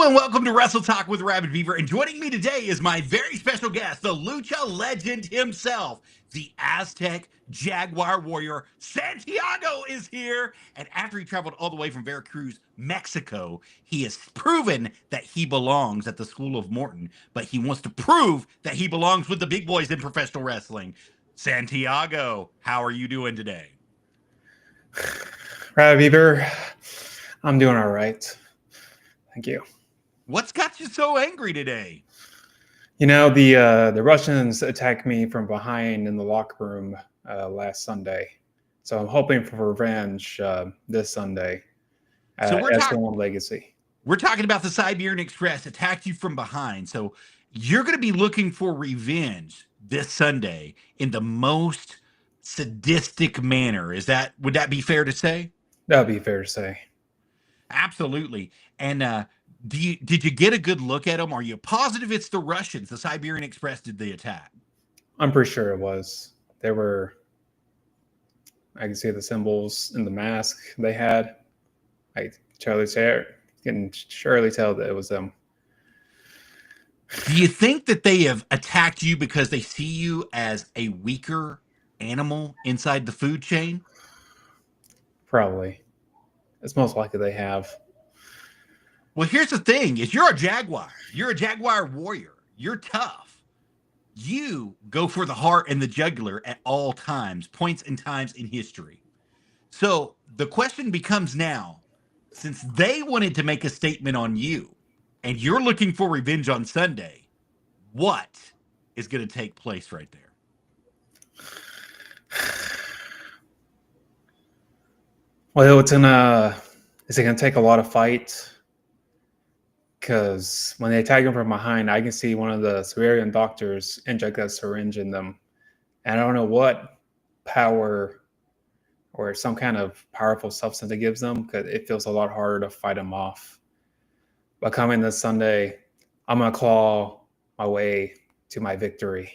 Hello and welcome to Wrestle Talk with Arabbidb3aver. And joining me today is my very special guest, the lucha legend himself, the Aztec Jaguar Warrior. Santiago is here. And after he traveled all the way from Veracruz, Mexico, he has proven that he belongs at the School of Morton, but he wants to prove that he belongs with the big boys in professional wrestling. Santiago, how are you doing today? Arabbidb3aver, I'm doing all right. Thank you. What's got you so angry today? You know, the Russians attacked me from behind in the locker room last Sunday, so I'm hoping for revenge this Sunday. So we're S1 Legacy. We're talking about the Siberian Express attacked you from behind. So you're going to be looking for revenge this Sunday in the most sadistic manner. Would that be fair to say? That would be fair to say. Absolutely. And did you get a good look at them? Are you positive it's the Russians? The Siberian Express did the attack? I'm pretty sure it was. I can see the symbols in the mask they had. I can surely tell that it was them. Do you think that they have attacked you because they see you as a weaker animal inside the food chain? Probably. It's most likely they have. Well, here's the thing, is you're a Jaguar. You're a Jaguar warrior. You're tough. You go for the heart and the jugular at all times, points and times in history. So the question becomes now, since they wanted to make a statement on you and you're looking for revenge on Sunday, what is going to take place right there? Well, it's gonna take a lot of fight, because when they attack him from behind, I can see one of the Siberian doctors inject a syringe in them, and I don't know what power or some kind of powerful substance it gives them, because it feels a lot harder to fight them off. But coming this Sunday, I'm gonna claw my way to my victory.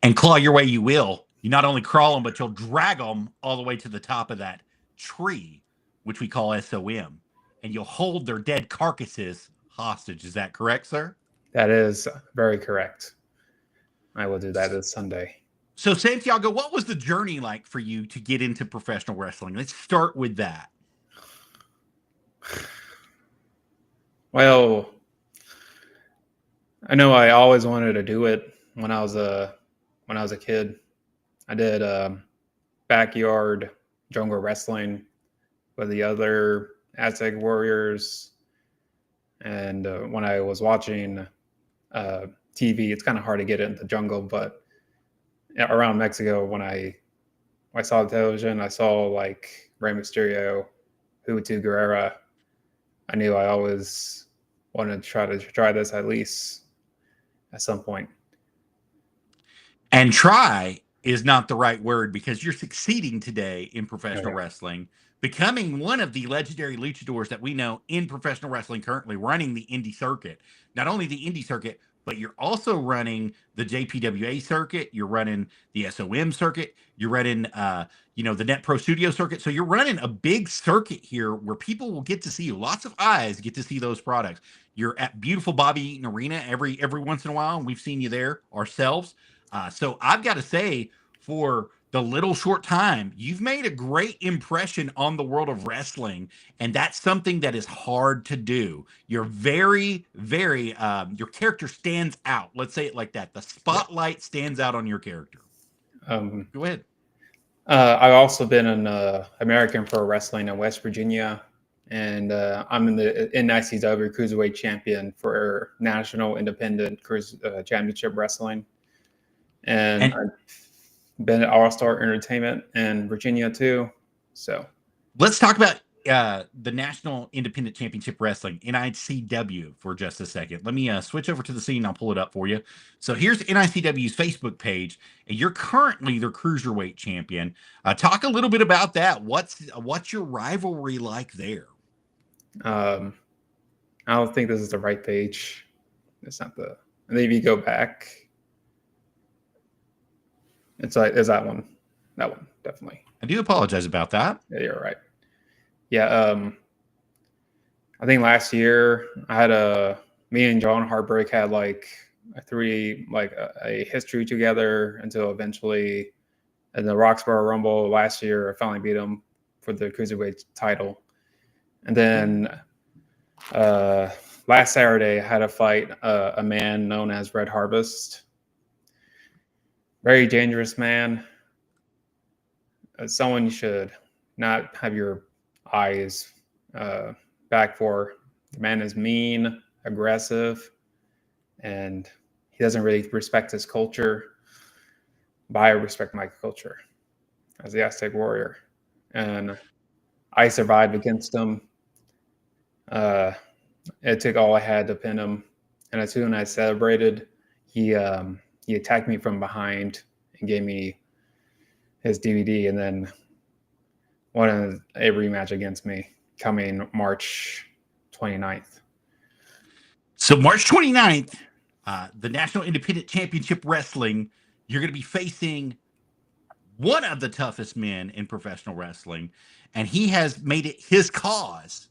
And claw your way you will. You not only crawl them, but you'll drag them all the way to the top of that tree, which we call SOM. And you'll hold their dead carcasses hostage. Is that correct, sir? That is very correct. I will do that this Sunday. So, Santiago, what was the journey like for you to get into professional wrestling? Let's start with that. Well, I know I always wanted to do it when I was a kid. I did backyard jungle wrestling with the other Aztec Warriors, and when I was watching TV, it's kind of hard to get into the jungle, but around Mexico, when I saw the television, I saw like Rey Mysterio, Juventud Guerrera. I knew I always wanted to try this at least at some point. And try is not the right word, because you're succeeding today in professional wrestling, becoming one of the legendary luchadors that we know in professional wrestling currently, running the indie circuit. Not only the indie circuit, but you're also running the JPWA circuit. You're running the SOM circuit. You're running, the Net Pro Studio circuit. So you're running a big circuit here where people will get to see you. Lots of eyes get to see those products. You're at beautiful Bobby Eaton Arena every once in a while, and we've seen you there ourselves. So I've got to say, for the little short time, you've made a great impression on the world of wrestling, and that's something that is hard to do. You're very, very, your character stands out. Let's say it like that. The spotlight stands out on your character. Go ahead. I've also been in American Pro Wrestling in West Virginia, and I'm in the NICW Cruiserweight Champion for National Independent Championship Wrestling. And I've been at All-Star Entertainment in Virginia too. So let's talk about the National Independent Championship Wrestling, NICW, for just a second. Let me switch over to the scene. I'll pull it up for you. So here's NICW's Facebook page, and you're currently their Cruiserweight champion. Talk a little bit about that. What's your rivalry like there? I don't think this is the right page. It's not the. Maybe you go back. It's that one. That one, definitely. I do apologize about that. Yeah, you're right. Yeah, I think last year I had me and John Heartbreak had like a history together until eventually in the Roxborough Rumble last year I finally beat him for the cruiserweight title. And then last Saturday I had to fight a man known as Red Harvest. Very dangerous man. Someone you should not have your eyes back for. The man is mean, aggressive, and he doesn't really respect his culture. But I respect my culture as the Aztec Warrior. And I survived against him. It took all I had to pin him. And as soon as I celebrated, he attacked me from behind and gave me his DVD, and then wanted a rematch against me coming March 29th. So March 29th, the National Independent Championship Wrestling, you're going to be facing one of the toughest men in professional wrestling, and he has made it his cause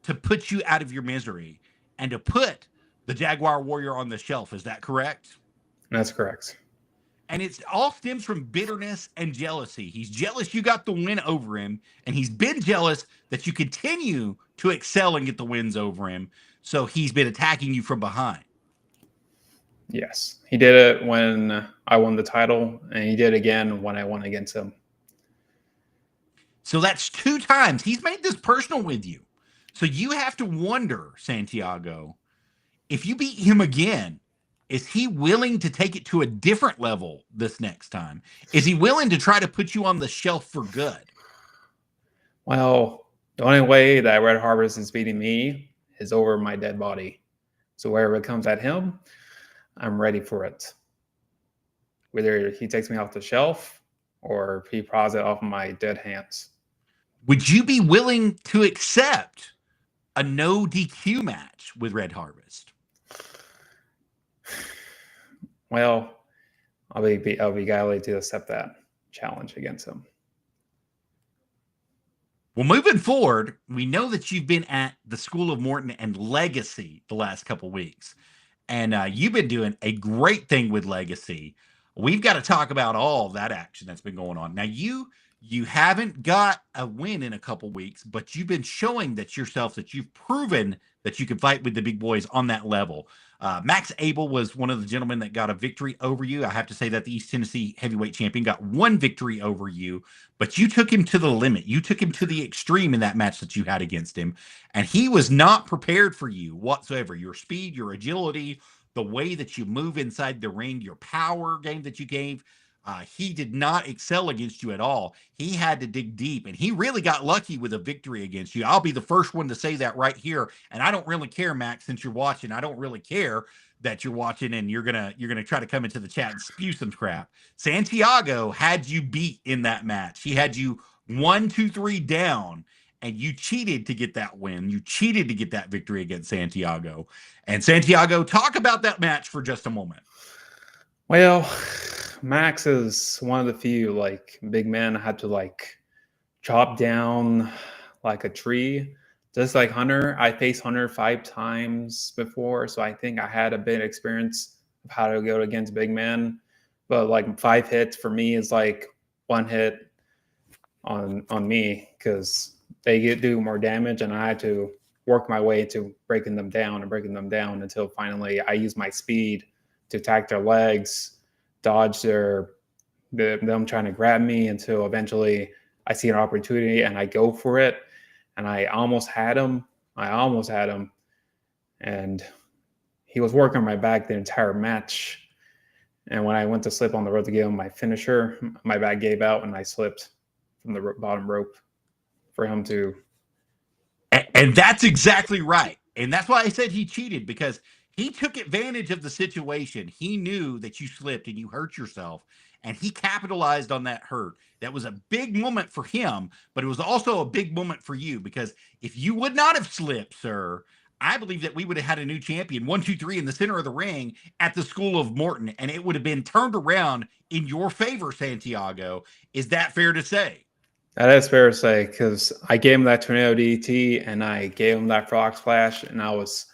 to put you out of your misery and to put the Jaguar Warrior on the shelf. Is that correct? That's correct. And it all stems from bitterness and jealousy. He's jealous you got the win over him, and he's been jealous that you continue to excel and get the wins over him. So he's been attacking you from behind. Yes. He did it when I won the title, and he did again when I won against him. So that's 2 times. He's made this personal with you. So you have to wonder, Santiago, if you beat him again, is he willing to take it to a different level this next time? Is he willing to try to put you on the shelf for good? Well, the only way that Red Harvest is beating me is over my dead body. So wherever it comes at him, I'm ready for it. Whether he takes me off the shelf or he paws it off my dead hands. Would you be willing to accept a no DQ match with Red Harvest? Well, I'll be glad to accept that challenge against him. Well, moving forward, we know that you've been at the School of Morton and Legacy the last couple weeks, and you've been doing a great thing with Legacy. We've got to talk about all of that action that's been going on. Now, you haven't got a win in a couple weeks, but you've been showing that you've proven that you can fight with the big boys on that level. Max Abel was one of the gentlemen that got a victory over you. I have to say that the East Tennessee heavyweight champion got 1 victory over you, but you took him to the limit. You took him to the extreme in that match that you had against him, and he was not prepared for you whatsoever. Your speed, your agility, the way that you move inside the ring, your power game that you gave, he did not excel against you at all. He had to dig deep, and he really got lucky with a victory against you. I'll be the first one to say that right here, and I don't really care, Max, since you're watching. I don't really care that you're watching, and you're gonna try to come into the chat and spew some crap. Santiago had you beat in that match. He had you 1, 2, 3 down, and you cheated to get that win. You cheated to get that victory against Santiago. And Santiago, talk about that match for just a moment. Well, Max is one of the few big men I had to chop down like a tree. Just like Hunter, I faced Hunter 5 times before, so I think I had a bit of experience of how to go against big men. But 5 hits for me is 1 hit on me because they do more damage, and I had to work my way to breaking them down until finally I use my speed to attack their legs, dodge them trying to grab me until eventually I see an opportunity and I go for it. And I almost had him. And he was working my back the entire match. And when I went to slip on the rope to give him my finisher, my back gave out and I slipped from the bottom rope for him to. And that's exactly right. And that's why I said he cheated, because he took advantage of the situation. He knew that you slipped and you hurt yourself, and he capitalized on that hurt. That was a big moment for him, but it was also a big moment for you, because if you would not have slipped, sir, I believe that we would have had a new champion, 1, 2, 3 in the center of the ring at the School of Morton, and it would have been turned around in your favor, Santiago. Is that fair to say? That is fair to say, because I gave him that tornado DT and I gave him that frog splash, and I was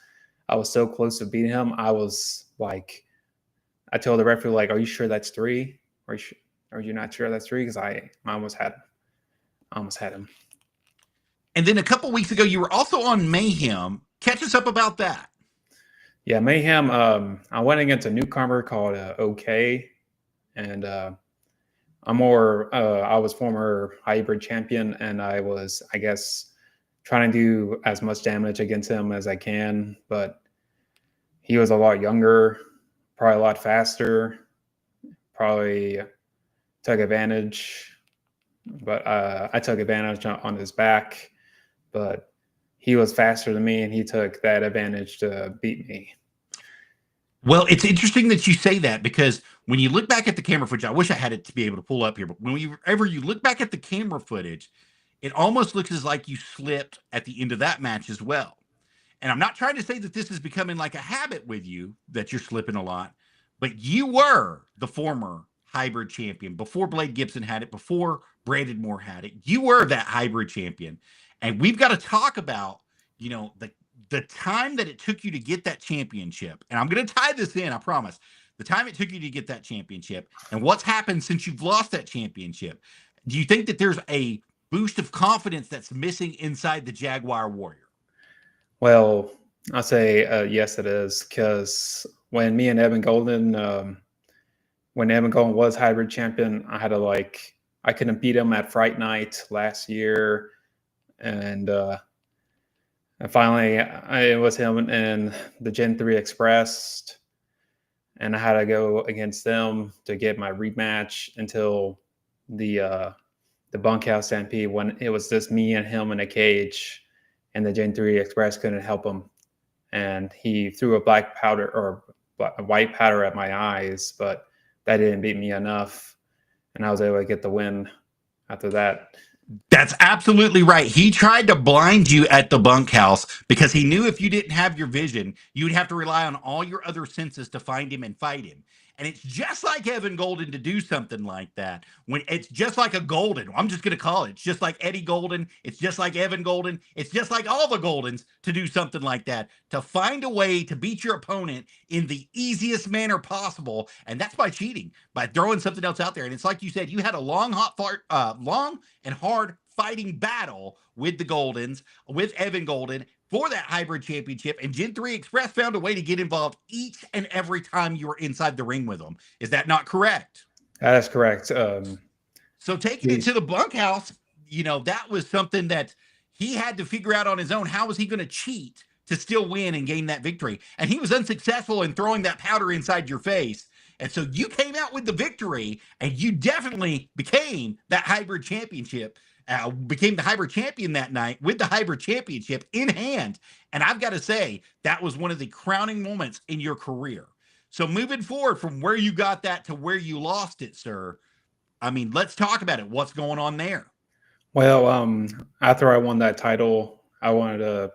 so close to beating him. I was like, I told the referee, like, "Are you sure that's 3? Are you not sure that's 3?" Because I almost had him. And then a couple weeks ago, you were also on Mayhem. Catch us up about that. Yeah, Mayhem. I went against a newcomer called OK, and I was former hybrid champion, and I was, I guess, trying to do as much damage against him as I can. But he was a lot younger, probably a lot faster, probably took advantage. But I took advantage on his back. But he was faster than me, and he took that advantage to beat me. Well, it's interesting that you say that, because when you look back at the camera footage, I wish I had it to be able to pull up here, but whenever you look back at the camera footage, it almost looks as like you slipped at the end of that match as well. And I'm not trying to say that this is becoming like a habit with you, that you're slipping a lot, but you were the former hybrid champion before Blade Gibson had it, before Brandon Moore had it. You were that hybrid champion. And we've got to talk about, the time that it took you to get that championship. And I'm going to tie this in, I promise. The time it took you to get that championship and what's happened since you've lost that championship. Do you think that there's a boost of confidence that's missing inside the Jaguar Warrior? Well, I'll say yes, it is, because when me and Evan Golden, when Evan Golden was hybrid champion, I couldn't beat him at Fright Night last year, and finally it was him and the Gen 3 Express, and I had to go against them to get my rematch until the bunkhouse stampede, when it was just me and him in a cage. And the Gen 3 Express couldn't help him. And he threw a black powder or a white powder at my eyes, but that didn't beat me enough. And I was able to get the win after that. That's absolutely right. He tried to blind you at the bunkhouse because he knew if you didn't have your vision, you'd have to rely on all your other senses to find him and fight him. And it's just like Evan Golden to do something like that. When it's just like a Golden, I'm just going to call it. It's just like Eddie Golden. It's just like Evan Golden. It's just like all the Goldens to do something like that, to find a way to beat your opponent in the easiest manner possible. And that's by cheating, by throwing something else out there. And it's like you said, you had a long and hard fighting battle with the Goldens, with Evan Golden, for that hybrid championship, and Gen 3 Express found a way to get involved each and every time you were inside the ring with them. Is that not correct? That is correct. So taking it to the bunkhouse, that was something that he had to figure out on his own. How was he going to cheat to still win and gain that victory? And he was unsuccessful in throwing that powder inside your face. And so you came out with the victory, and you definitely became that hybrid championship. Became the hybrid champion that night with the hybrid championship in hand. And I've got to say, that was one of the crowning moments in your career. So moving forward from where you got that to where you lost it, sir, I mean, let's talk about it. What's going on there? Well, after I won that title, I wanted to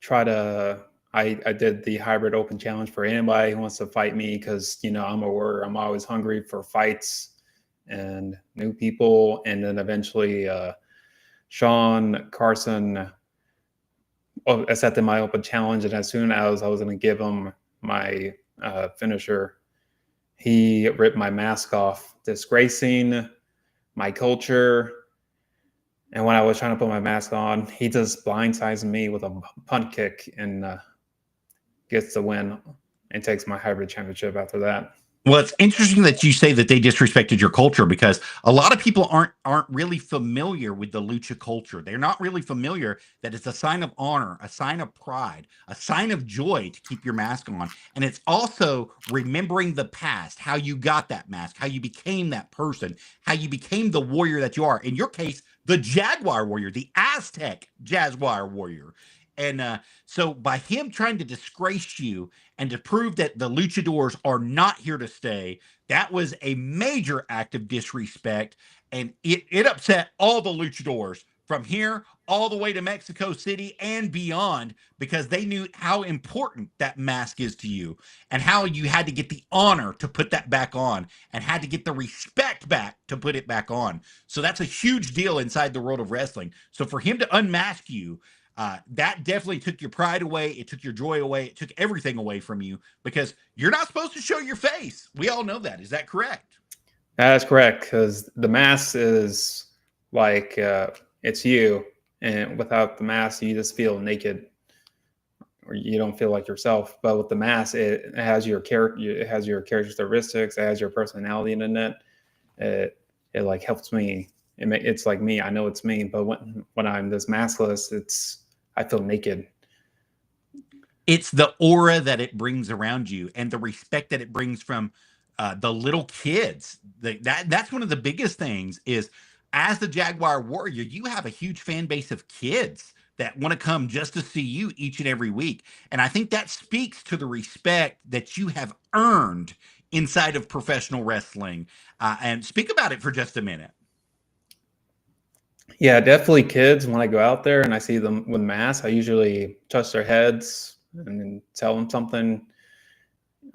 try to, I did the hybrid open challenge for anybody who wants to fight me, because, I'm a warrior. I'm always hungry for fights and new people. And then eventually, Sean Carson accepted my open challenge, and as soon as I was going to give him my finisher, he ripped my mask off, disgracing my culture. And when I was trying to put my mask on, he just blindsides me with a punt kick and gets the win and takes my hybrid championship after that. Well, it's interesting that you say that they disrespected your culture, because a lot of people aren't really familiar with the lucha culture. They're not really familiar that it's a sign of honor, a sign of pride, a sign of joy to keep your mask on. And it's also remembering the past, how you got that mask, how you became that person, how you became the warrior that you are. In your case, the Jaguar Warrior, the Aztec Jaguar Warrior. And so by him trying to disgrace you and to prove that the luchadors are not here to stay, that was a major act of disrespect. And it upset all the luchadors from here all the way to Mexico City and beyond, because they knew how important that mask is to you and how you had to get the honor to put that back on and had to get the respect back to put it back on. So that's a huge deal inside the world of wrestling. So for him to unmask you, that definitely took your pride away. It took your joy away. It took everything away from you, because you're not supposed to show your face. We all know that. Is that correct? That's correct, because the mask is like it's you, and without the mask, you just feel naked, or you don't feel like yourself. But with the mask, it has your character, it has your characteristics, it has your personality in it. It like helps me. It's like me. I know it's me, but when I'm this maskless, I feel naked. It's the aura that it brings around you and the respect that it brings from the little kids. That's one of the biggest things is, as the Jaguar Warrior, you have a huge fan base of kids that want to come just to see you each and every week. And I think that speaks to the respect that you have earned inside of professional wrestling. And speak about it for just a minute. Yeah, definitely kids. When I go out there and I see them with masks, I usually touch their heads and then tell them something.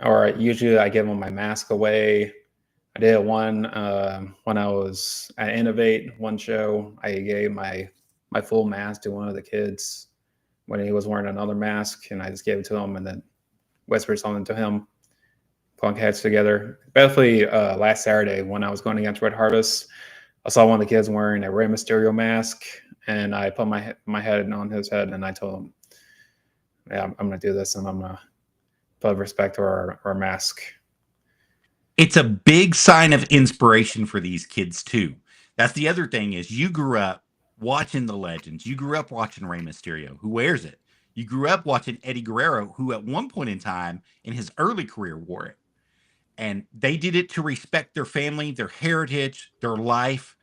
Or usually I give them my mask away. I did one when I was at Innovate, one show. I gave my full mask to one of the kids when he was wearing another mask, and I just gave it to him and then whispered something to him. Plunk heads together. Definitely last Saturday when I was going against Red Harvest, I saw one of the kids wearing a Rey Mysterio mask, and I put my head on his head, and I told him, "Yeah, I'm going to do this, and I'm going to put respect to our mask." It's a big sign of inspiration for these kids too. That's the other thing is, you grew up watching the legends. You grew up watching Rey Mysterio, who wears it. You grew up watching Eddie Guerrero, who at one point in time in his early career wore it. And they did it to respect their family, their heritage, their life,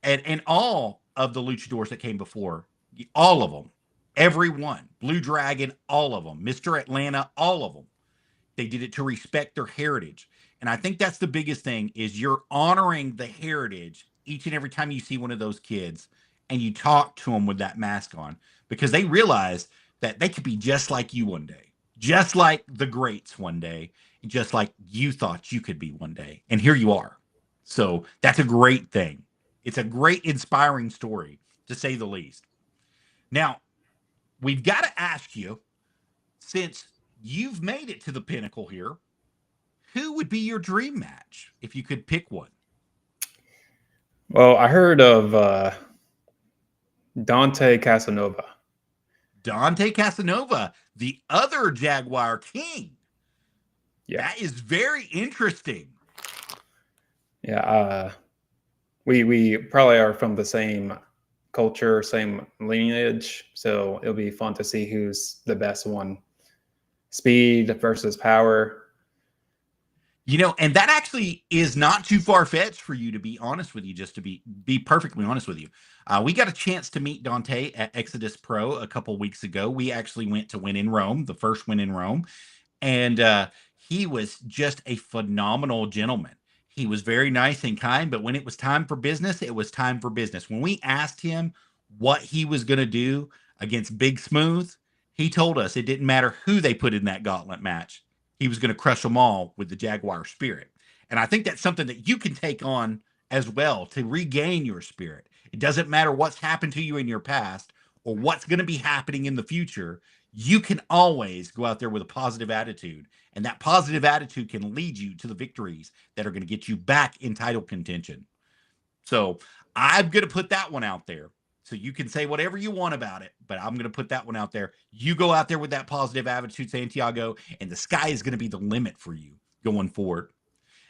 and all of the luchadors that came before. All of them. Everyone. Blue Dragon, all of them. Mr. Atlanta, all of them. They did it to respect their heritage. And I think that's the biggest thing is you're honoring the heritage each and every time you see one of those kids and you talk to them with that mask on, because they realize that they could be just like you one day, just like the greats one day, just like you thought you could be one day. And here you are. So that's a great thing. It's a great inspiring story, to say the least. Now, we've got to ask you, since you've made it to the pinnacle here, who would be your dream match if you could pick one? Well, I heard of Dante Casanova. Dante Casanova, the other Jaguar King. Yeah. That is very interesting. Yeah, we probably are from the same culture, same lineage, so it'll be fun to see who's the best one. Speed versus power. You know, and that actually is not too far-fetched for you, to be honest with you, just to be perfectly honest with you. We got a chance to meet Dante at Exodus Pro a couple weeks ago. We actually went to Win in Rome, the first Win in Rome, and he was just a phenomenal gentleman. He was very nice and kind, but when it was time for business, it was time for business. When we asked him what he was going to do against Big Smooth, he told us it didn't matter who they put in that gauntlet match. He was going to crush them all with the Jaguar spirit. And I think that's something that you can take on as well to regain your spirit. It doesn't matter what's happened to you in your past or what's going to be happening in the future. You can always go out there with a positive attitude. And that positive attitude can lead you to the victories that are going to get you back in title contention. So I'm going to put that one out there. So you can say whatever you want about it, but I'm going to put that one out there. You go out there with that positive attitude, Santiago, and the sky is going to be the limit for you going forward.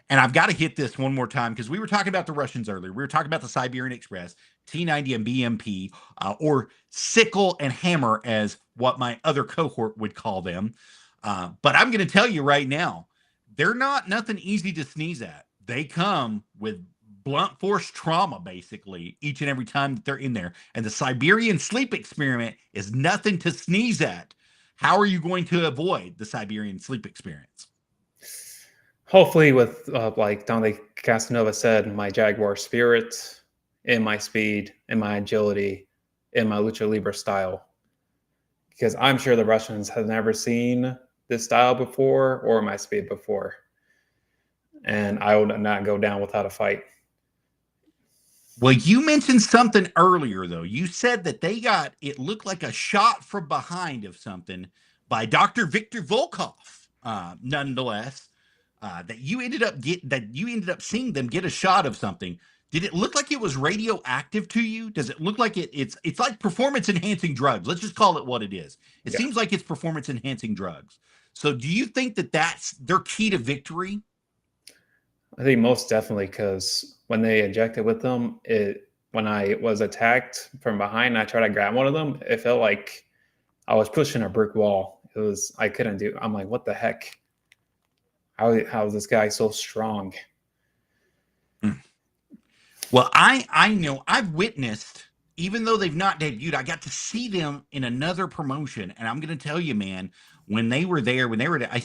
And I've got to hit this one more time because we were talking about the Russians earlier. We were talking about the Siberian Express, T90 and BMP, or Sickle and Hammer, as what my other cohort would call them. But I'm going to tell you right now, they're not nothing easy to sneeze at. They come with blunt force trauma, basically, each and every time that they're in there. And the Siberian sleep experiment is nothing to sneeze at. How are you going to avoid the Siberian sleep experience? Hopefully with, like Dante Casanova said, my Jaguar spirit and my speed and my agility, in my lucha libre style, because I'm sure the Russians have never seen this style before or my speed before, and I will not go down without a fight. Well, you mentioned something earlier, though. You said that they got, it looked like a shot from behind of something by Dr. Victor Volkov, nonetheless, that you ended up seeing them get a shot of something. Did it look like it was radioactive to you? Does it look like it's like performance enhancing drugs? Let's just call it what it is. It seems like it's performance enhancing drugs. So do you think that that's their key to victory? I think most definitely, because when they injected with them, when I was attacked from behind and I tried to grab one of them, it felt like I was pushing a brick wall. I couldn't do. I'm like, what the heck? How is this guy so strong? Well, I know I've witnessed, even though they've not debuted, I got to see them in another promotion, and I'm going to tell you, man, when they were at ICWN,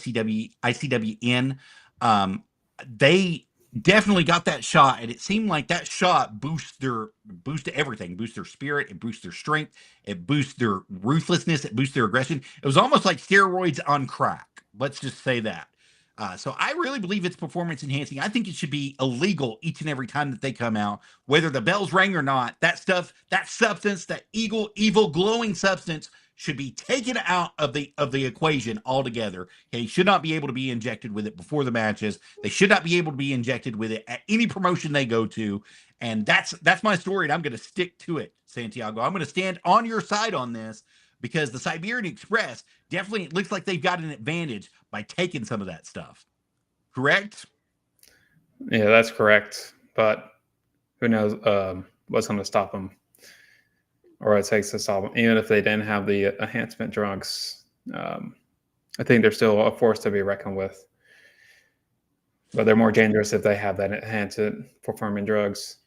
they definitely got that shot, and it seemed like that shot boosted everything, boosts their spirit, it boosts their strength, it boosts their ruthlessness, it boosts their aggression. It was almost like steroids on crack. Let's just say that. So I really believe it's performance enhancing. I think it should be illegal each and every time that they come out, whether the bells ring or not. That stuff, that substance, that evil glowing substance should be taken out of the equation altogether. Okay, should not be able to be injected with it before the matches. They should not be able to be injected with it at any promotion they go to. And that's my story, and I'm going to stick to it, Santiago. I'm going to stand on your side on this, because the Siberian Express definitely, it looks like they've got an advantage by taking some of that stuff. Correct? Yeah, that's correct. But who knows what's going to stop them, or what it takes to stop them. Even if they didn't have the enhancement drugs, I think they're still a force to be reckoned with. But they're more dangerous if they have that enhanced performing drugs.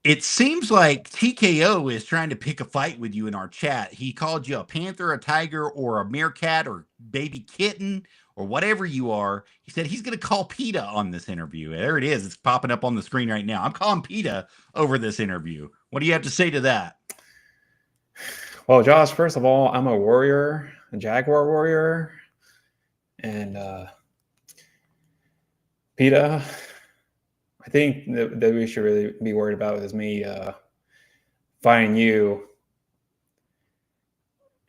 It seems like TKO is trying to pick a fight with you in our chat. He called you a panther, a tiger, or a meerkat, or baby kitten, or whatever you are. He said he's going to call PETA on this interview. There it is. It's popping up on the screen right now. I'm calling PETA over this interview. What do you have to say to that? Well, Josh, first of all, I'm a warrior, a Jaguar Warrior. And PETA, I think that we should really be worried about is me finding you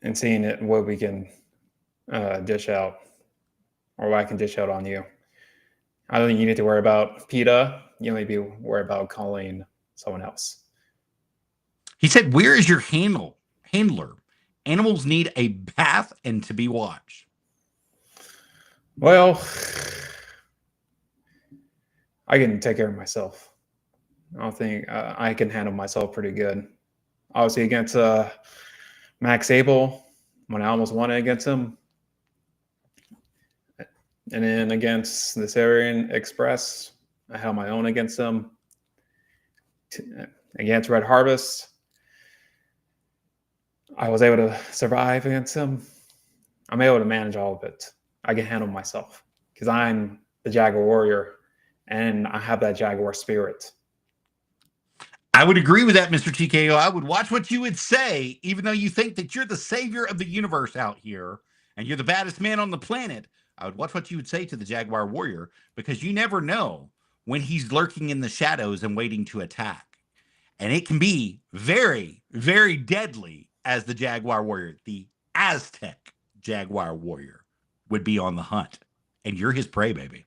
and seeing what we can dish out, or what I can dish out on you. I don't think you need to worry about PETA. You need to be worried about calling someone else. He said, "Where is your handler? Animals need a bath and to be watched." Well, I can take care of myself. I think I can handle myself pretty good. Obviously, against Max Abel, when I almost won it against him, and then against the Siberian Express, I held my own against him. Against Red Harvest, I was able to survive against him. I'm able to manage all of it. I can handle myself because I'm the Jaguar Warrior, and I have that Jaguar spirit. I would agree with that, Mr. TKO. I would watch what you would say, even though you think that you're the savior of the universe out here and you're the baddest man on the planet. I would watch what you would say to the Jaguar Warrior, because you never know when he's lurking in the shadows and waiting to attack. And it can be very, very deadly as the Jaguar Warrior. The Aztec Jaguar Warrior would be on the hunt, and you're his prey, baby.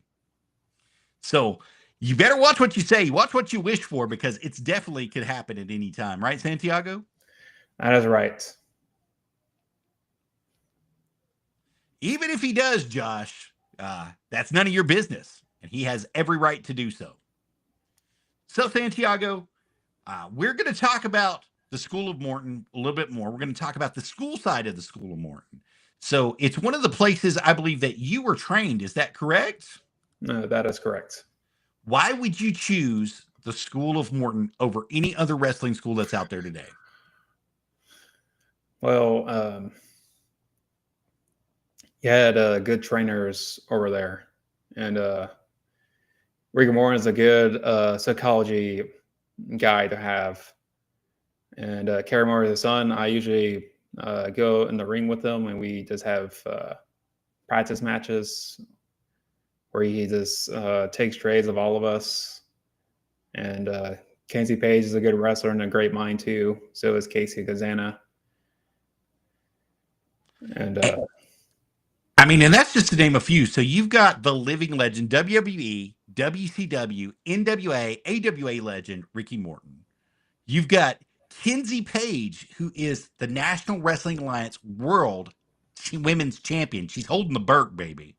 So you better watch what you say. Watch what you wish for, because it's definitely could happen at any time. Right, Santiago? That is right. Even if he does, Josh, that's none of your business, and he has every right to do so. So, Santiago, we're going to talk about the School of Morton a little bit more. We're going to talk about the school side of the School of Morton. So it's one of the places I believe that you were trained. Is that correct? No, that is correct. Why would you choose the School of Morton over any other wrestling school that's out there today? Well, you had good trainers over there, and Rigor Morton is a good psychology guy to have. And Kerry Moore, the son, I usually go in the ring with him, and we just have practice matches where he just takes trades of all of us. And Kenzie Page is a good wrestler and a great mind too. So is Casey Kazana. And and that's just to name a few. So you've got the living legend, WWE, WCW, NWA, AWA legend, Ricky Morton. You've got Kenzie Page, who is the National Wrestling Alliance World Women's Champion. She's holding the Burke, baby.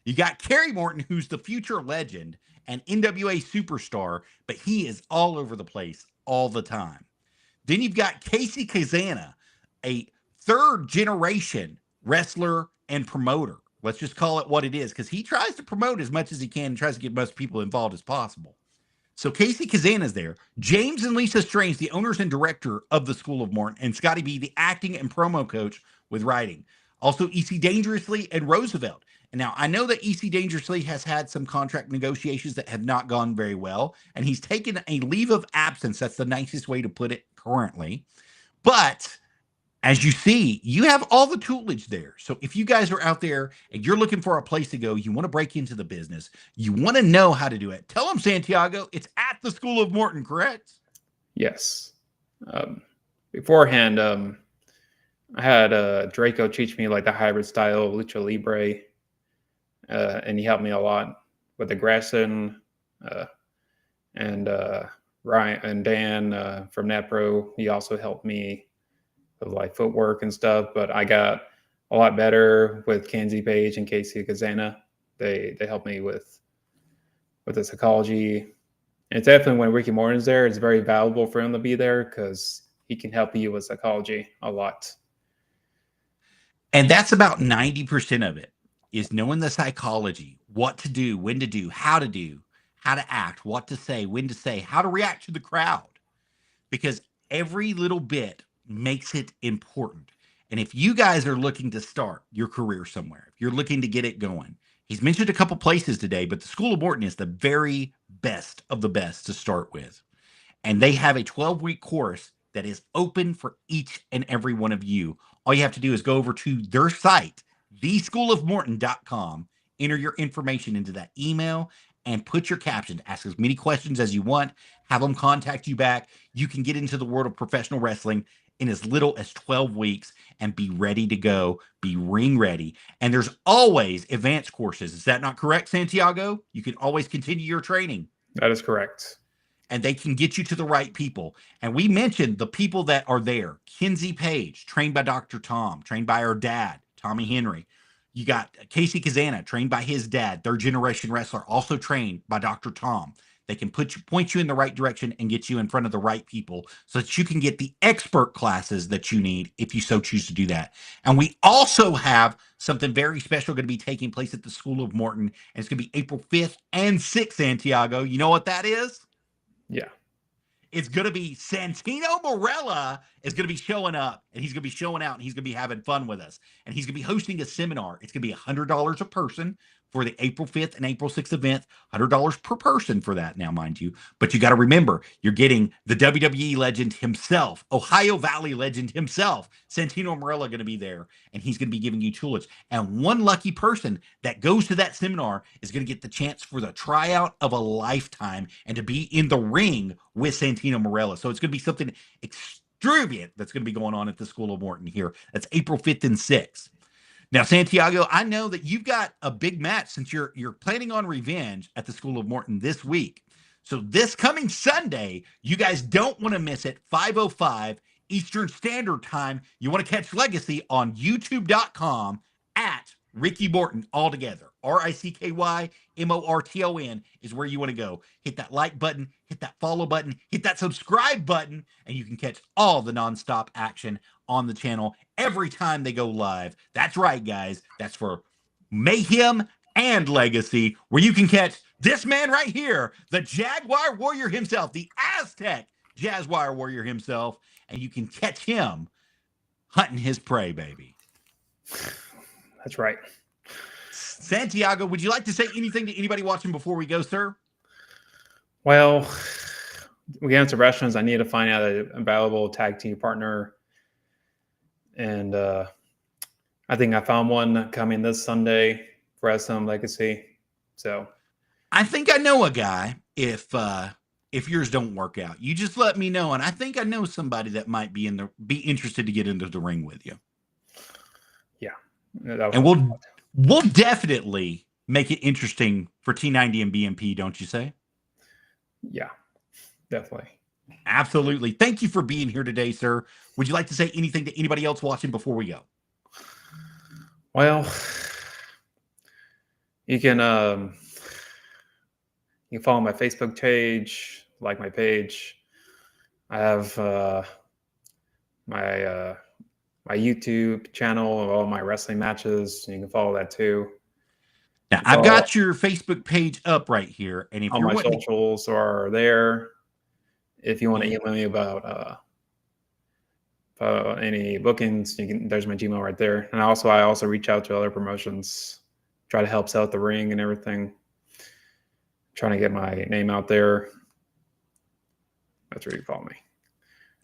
You got Kerry Morton, who's the future legend and NWA superstar, but he is all over the place all the time. Then you've got Casey Kazana, a third generation wrestler and promoter. Let's just call it what it is, because he tries to promote as much as he can and tries to get most people involved as possible. So Casey Kazan is there. James and Lisa Strange, the owners and director of the School of Morton, and Scotty B, the acting and promo coach with writing. Also, EC Dangerously and Roosevelt. And now I know that EC Dangerously has had some contract negotiations that have not gone very well, and he's taken a leave of absence. That's the nicest way to put it currently. But as you see, you have all the toolage there. So if you guys are out there and you're looking for a place to go, you want to break into the business, you want to know how to do it, tell them, Santiago, it's at the School of Morton, correct? Yes. Beforehand, I had Draco teach me like the hybrid style of Lucha Libre, and he helped me a lot with aggression. And Ryan and Dan from NetPro, he also helped me with like footwork and stuff. But I got a lot better with Kenzie Page and Casey Kazana. They helped me with the psychology. And it's definitely when Ricky Morton's there, it's very valuable for him to be there because he can help you with psychology a lot. And that's about 90% of it, is knowing the psychology, what to do, when to do, how to act, what to say, when to say, how to react to the crowd. Because every little bit makes it important. And if you guys are looking to start your career somewhere, if you're looking to get it going, he's mentioned a couple places today, but the School of Morton is the very best of the best to start with. And they have a 12-week course that is open for each and every one of you. All you have to do is go over to their site, theschoolofmorton.com, enter your information into that email, and put your captions. Ask as many questions as you want. Have them contact you back. You can get into the world of professional wrestling in as little as 12 weeks and be ready to go, be ring ready. And there's always advanced courses. Is that not correct, Santiago? You can always continue your training. That is correct. And they can get you to the right people. And we mentioned the people that are there. Kenzie Page, trained by Dr. Tom, trained by her dad, Tommy Henry. You got Casey Kazana, trained by his dad, third generation wrestler, also trained by Dr. Tom. They can point you in the right direction and get you in front of the right people so that you can get the expert classes that you need if you so choose to do that. And we also have something very special going to be taking place at the School of Morton. And it's going to be April 5th and 6th, Santiago. You know what that is? Yeah. It's going to be Santino Marella is going to be showing up, and he's going to be showing out, and he's going to be having fun with us. And he's going to be hosting a seminar. It's going to be $100 a person for the April 5th and April 6th event, $100 per person for that now, mind you. But you got to remember, you're getting the WWE legend himself, Ohio Valley legend himself, Santino Marella, going to be there, and he's going to be giving you toolage. And one lucky person that goes to that seminar is going to get the chance for the tryout of a lifetime and to be in the ring with Santino Marella. So it's going to be something extravagant that's going to be going on at the School of Morton here. That's April 5th and 6th. Now, Santiago, I know that you've got a big match since you're planning on revenge at the School of Morton this week. So this coming Sunday, you guys don't want to miss it, 5:05 Eastern Standard Time. You want to catch Legacy on youtube.com at Ricky Morton altogether. RICKYMORTON is where you want to go. Hit that like button, hit that follow button, hit that subscribe button, and you can catch all the nonstop action on the channel every time they go live. That's right, guys. That's for Mayhem and Legacy, where you can catch this man right here, the Jaguar Warrior himself, the Aztec Jaguar Warrior himself, and you can catch him hunting his prey, baby. That's right. Santiago, would you like to say anything to anybody watching before we go, sir? Well, we get into wrestlers, I need to find out an available tag team partner. And I think I found one coming this Sunday for SM Legacy. So I think I know a guy. If yours don't work out, you just let me know, and I think I know somebody that might be interested to get into the ring with you. Yeah, and we'll definitely make it interesting for T90 and BMP, don't you say? Yeah, definitely. Absolutely. Thank you for being here today, sir. Would you like to say anything to anybody else watching before we go? Well, you can follow my Facebook page, like my page. I have my YouTube channel of all my wrestling matches. You can follow that too. Now, I've got your Facebook page up right here, and if all my socials are there. If you want to email me about any bookings, there's my Gmail right there. And I also reach out to other promotions, try to help sell the ring and everything, trying to get my name out there. That's where you follow me.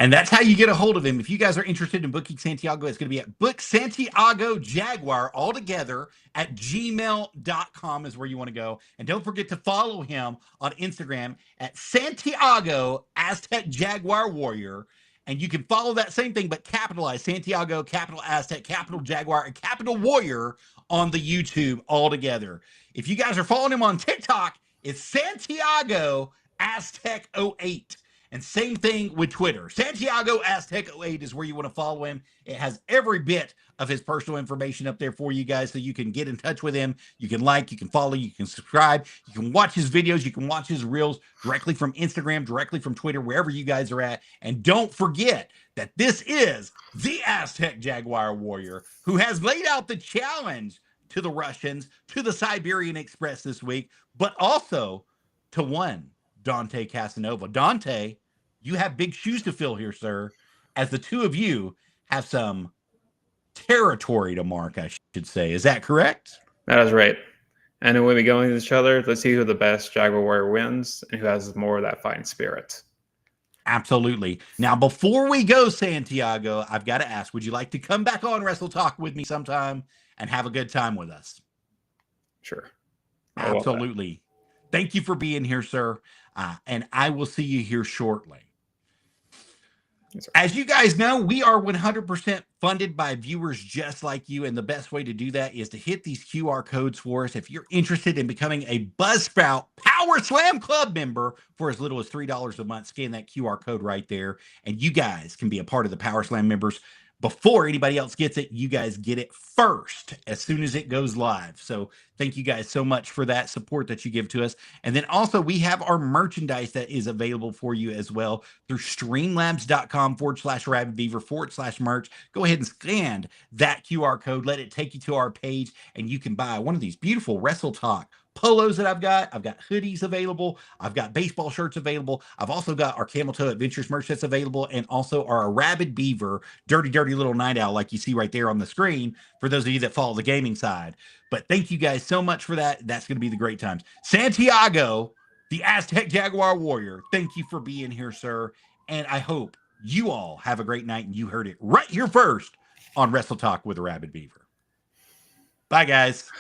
And that's how you get a hold of him. If you guys are interested in booking Santiago, it's going to be at Book Santiago Jaguar all together at gmail.com is where you want to go. And don't forget to follow him on Instagram at Santiago Aztec Jaguar Warrior. And you can follow that same thing, but capitalize Santiago, capital Aztec, capital Jaguar, and capital Warrior on the YouTube all together. If you guys are following him on TikTok, it's Santiago Aztec 08. And same thing with Twitter. Santiago Aztec 08 is where you want to follow him. It has every bit of his personal information up there for you guys so you can get in touch with him. You can like, you can follow, you can subscribe, you can watch his videos, you can watch his reels directly from Instagram, directly from Twitter, wherever you guys are at. And don't forget that this is the Aztec Jaguar Warrior who has laid out the challenge to the Russians, to the Siberian Express this week, but also to one Dante Casanova. Dante, you have big shoes to fill here, sir, as the two of you have some territory to mark, I should say. Is that correct? That is right. And when we go into each other, let's see who the best Jaguar Warrior wins and who has more of that fighting spirit. Absolutely. Now, before we go, Santiago, I've got to ask, would you like to come back on Wrestle Talk with me sometime and have a good time with us? Sure. Absolutely. Thank you for being here, sir. And I will see you here shortly. Yes, as you guys know, we are 100% funded by viewers just like you. And the best way to do that is to hit these QR codes for us. If you're interested in becoming a Buzzsprout Power Slam Club member for as little as $3 a month, scan that QR code right there. And you guys can be a part of the Power Slam members. Before anybody else gets it, you guys get it first as soon as it goes live. So thank you guys so much for that support that you give to us. And then also we have our merchandise that is available for you as well through streamlabs.com/Arabbidb3aver/merch. Go ahead and scan that QR code. Let it take you to our page and you can buy one of these beautiful Wrestle Talk polos that I've got hoodies available. I've got baseball shirts available. I've also got our Camel Toe Adventures merch that's available, and also our Arabbidb3aver dirty little night owl like you see right there on the screen for those of you that follow the gaming side. But thank you guys so much for that. That's going to be the great times. Santiago, the Aztec Jaguar Warrior, thank you for being here, sir. And I hope you all have a great night, and you heard it right here first on Wrestle Talk with Arabbidb3aver. Bye, guys.